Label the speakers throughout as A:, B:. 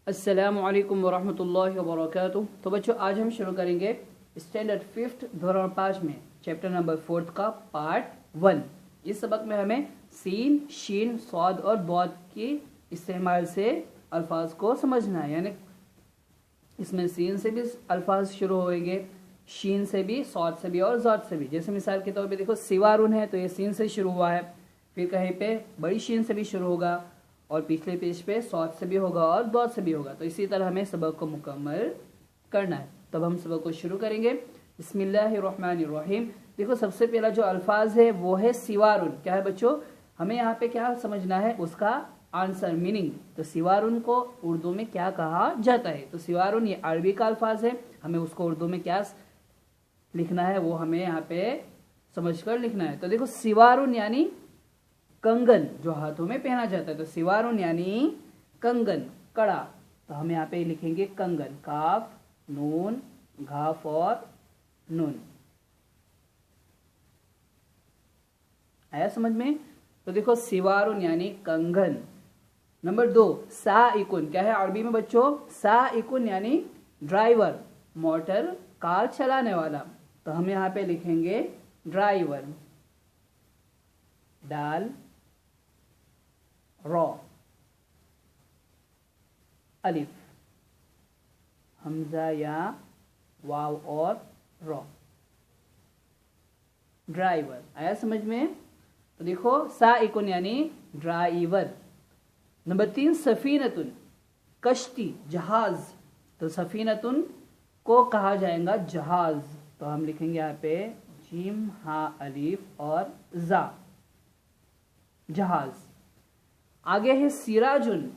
A: अस्सलामु अलैकुम वरहमतुल्लाहि वबरकातुह। तो बच्चों, आज हम शुरू करेंगे स्टैंडर्ड 5th धौरण 5 में चैप्टर नंबर 4 का पार्ट 1। इस सबक में हमें सीन, शीन, सौद और दौद के इस्तेमाल से अल्फाज को समझना है। यानी इसमें सीन से भी अल्फाज शुरू होंगे, शीन से भी, सौद से भी और ज़ौद से भी। जैसे मिसाल के तौर पे देखो, सिवारुन है तो ये सीन से शुरू हुआ है, फिर कहीं पे बड़ी शीन से भी शुरू होगा और पिछले पेज पे सौद से भी होगा और दौद से भी होगा। तो इसी तरह हमें सबक को मुकम्मल करना है। तब हम सबक को शुरू करेंगे। बिस्मिल्लाहिर्रहमानिर्रहीम। देखो, सबसे पहला जो अल्फाज है वो है सिवारुन। क्या है बच्चों? हमें यहाँ पे क्या समझना है, उसका आंसर, मीनिंग। तो सिवारुन को उर्दू में क्या कहा जाता है? तो सिवारुन ये अरबी का अल्फाज है, हमें उसको उर्दू में क्या लिखना है वो हमें यहाँ पे समझकर लिखना है। तो देखो, सिवारुन यानी कंगन, जो हाथों में पहना जाता है। तो सिवारुन यानी कंगन, कड़ा। तो हम यहाँ पे लिखेंगे कंगन, काफ, नून, घाफ और नून। आया समझ में? तो देखो, सिवारुन यानी कंगन। नंबर 2, साइकुन। क्या है अरबी में बच्चों? साइकुन यानी ड्राइवर, मोटर, कार चलाने वाला। तो हम यहाँ पे लिखेंगे ड्राइवर, डाल, रॉ, अलिफ, हमजा या वाव और रॉ, ड्राइवर। आया समझ में? तो देखो, साइकुन यानी ड्राइवर। नंबर 3, सफीनतुन, कश्ती, जहाज। तो सफीनतुन को कहा जाएगा जहाज। तो हम लिखेंगे यहाँ पे जीम, हा, अलिफ और जा, जहाज। आगे है सिराजुन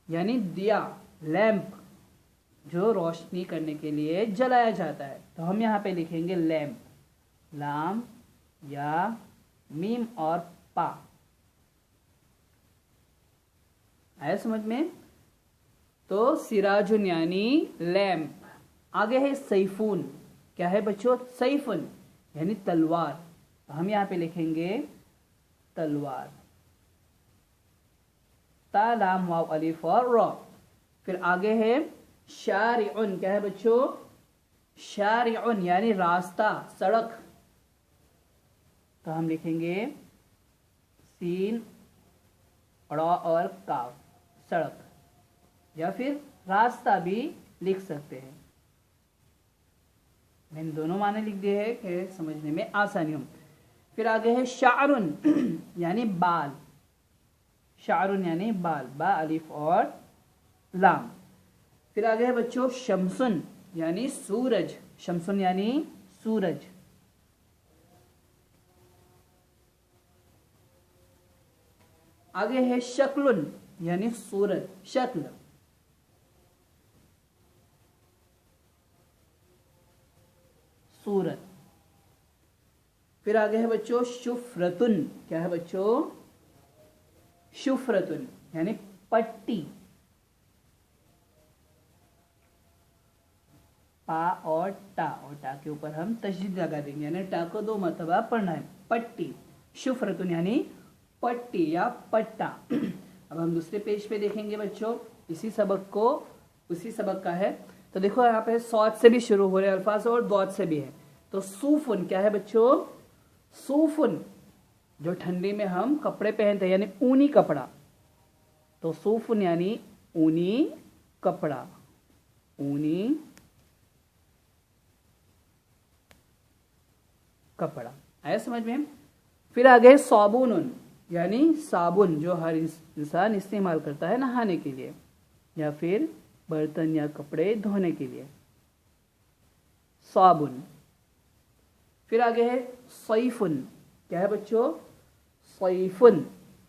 A: यानी दिया, लैंप, जो रोशनी करने के लिए जलाया जाता है। तो हम यहाँ पे लिखेंगे लैंप, लाम, या, मीम और पा। आया समझ में? तो सिराजुन यानी लैंप। आगे है सैफून। क्या है बच्चों? सैफुन यानी तलवार। तो हम यहाँ पे लिखेंगे तलवार, ता, लाम, वाव, अलिफ और रॉ। फिर आगे है शारिउन। क्या है बच्चों? शारिउन यानी रास्ता, सड़क। तो हम लिखेंगे सीन, रॉ और काफ, सड़क, या फिर रास्ता भी लिख सकते हैं। मैंने दोनों माने लिख दिए हैं कि समझने में आसानी हो। फिर आगे है शारुन यानी बाल, शारुन यानी बाल, बा, अलिफ और लाम। फिर आगे है बच्चों शमसुन यानी सूरज, शमसुन यानी सूरज। आगे है शक्लुन यानी सूरज, शक्ल। सूरत। फिर आगे है बच्चों शुफ्रतुन। क्या है बच्चों? शुफ्रतुन यानी पट्टी, पा और टा के ऊपर हम तशदीद लगा देंगे, यानी टा को 2 मरतबा पढ़ना है, पट्टी। शुफ्रतुन यानी पट्टी या पट्टा। अब हम दूसरे पेज पे देखेंगे बच्चों, इसी सबक को, उसी सबक का है। तो देखो, यहाँ पे सौद से भी शुरू हो रहे अल्फाज और दौद से भी है। तो सूफुन। क्या है बच्चों? सूफुन, जो ठंडी में हम कपड़े पहनते हैं, यानी ऊनी कपड़ा। तो सूफुन यानी ऊनी कपड़ा, ऊनी कपड़ा। आया समझ में? फिर आगे साबुन यानी साबुन, जो हर इंसान इस्तेमाल करता है नहाने के लिए या फिर बर्तन या कपड़े धोने के लिए, साबुन। फिर आगे है सैफुन। क्या है बच्चों? सैफुन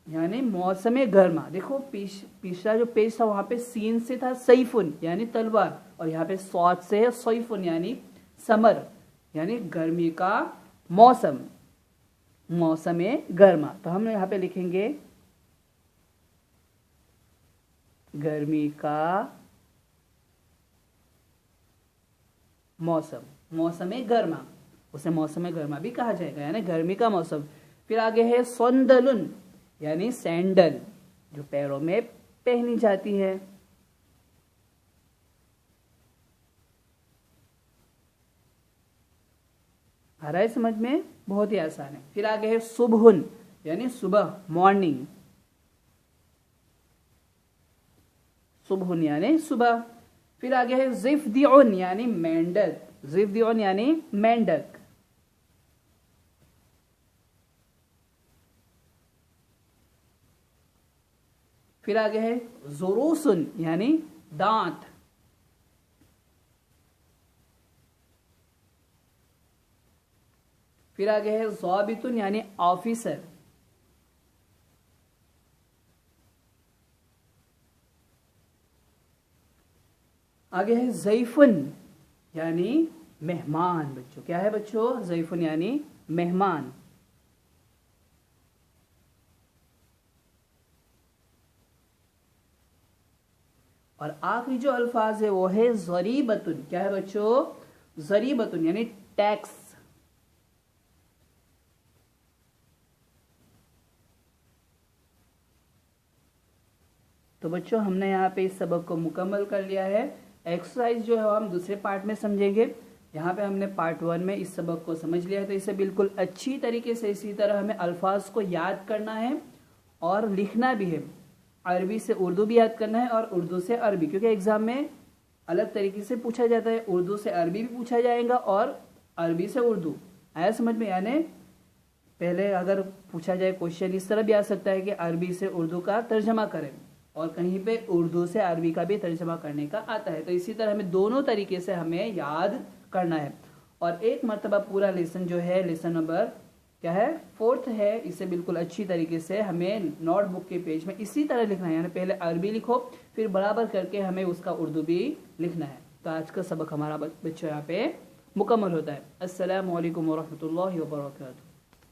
A: यानी मौसम गर्मा। देखो, पिछला जो पेज था वहां पे सीन से था सैफुन यानी तलवार, और यहाँ पे सौद से है सैफुन यानी समर, यानी गर्मी का मौसम, मौसम गर्मा। तो हम यहाँ पे लिखेंगे गर्मी का मौसम, मौसम गर्मा, उसे मौसम गर्मा भी कहा जाएगा, यानी गर्मी का मौसम। फिर आगे है सौंदलुन यानी सैंडल, जो पैरों में पहनी जाती है। आ रहा है समझ में? बहुत ही आसान है। फिर आगे है सुबहुन यानी सुबह, मॉर्निंग। सुबहुन यानी सुबह। फिर आगे है ज़िफ़दिउन यानी मेंढक, ज़िफ़दिउन यानी मेंढक। फिर आगे है ज़ुरूसुन यानी दांत। फिर आगे है ज़ाबितुन यानी ऑफिसर। आगे है ज़ैफ़ुन यानी मेहमान। बच्चों क्या है बच्चों? ज़ैफ़ुन यानी मेहमान। और आखिरी जो अल्फाज है वो है ज़रीबतुन। क्या है बच्चों? ज़रीबतुन यानी टैक्स। तो बच्चों हमने यहाँ पे इस सबक को मुकम्मल कर लिया है। एक्सरसाइज जो है हम दूसरे पार्ट में समझेंगे। यहाँ पे हमने पार्ट 1 में इस सबक को समझ लिया है, तो इसे बिल्कुल अच्छी तरीके से इसी तरह हमें अल्फाज को याद करना है और लिखना भी है। अरबी से उर्दू भी याद करना है और उर्दू से अरबी, क्योंकि एग्जाम में अलग तरीके से पूछा जाता है। उर्दू से अरबी भी पूछा जाएगा और अरबी से उर्दू। आया समझ में? यानी पहले अगर पूछा जाए क्वेश्चन इस तरह भी आ सकता है कि अरबी से उर्दू का तर्जमा करें, और कहीं पे उर्दू से अरबी का भी तर्जमा करने का आता है। तो इसी तरह हमें दोनों तरीके से हमें याद करना है। और एक मरतबा पूरा लेसन जो है, लेसन नंबर क्या है? 4th है। इसे बिल्कुल अच्छी तरीके से हमें नोटबुक के पेज में इसी तरह लिखना है, यानी पहले अरबी लिखो फिर बराबर करके हमें उसका उर्दू भी लिखना है। तो आज का सबक हमारा बच्चों यहाँ पे मुकम्मल होता है। अस्सलामु अलैकुम वरहमतुल्लाहि वबरकातुहू।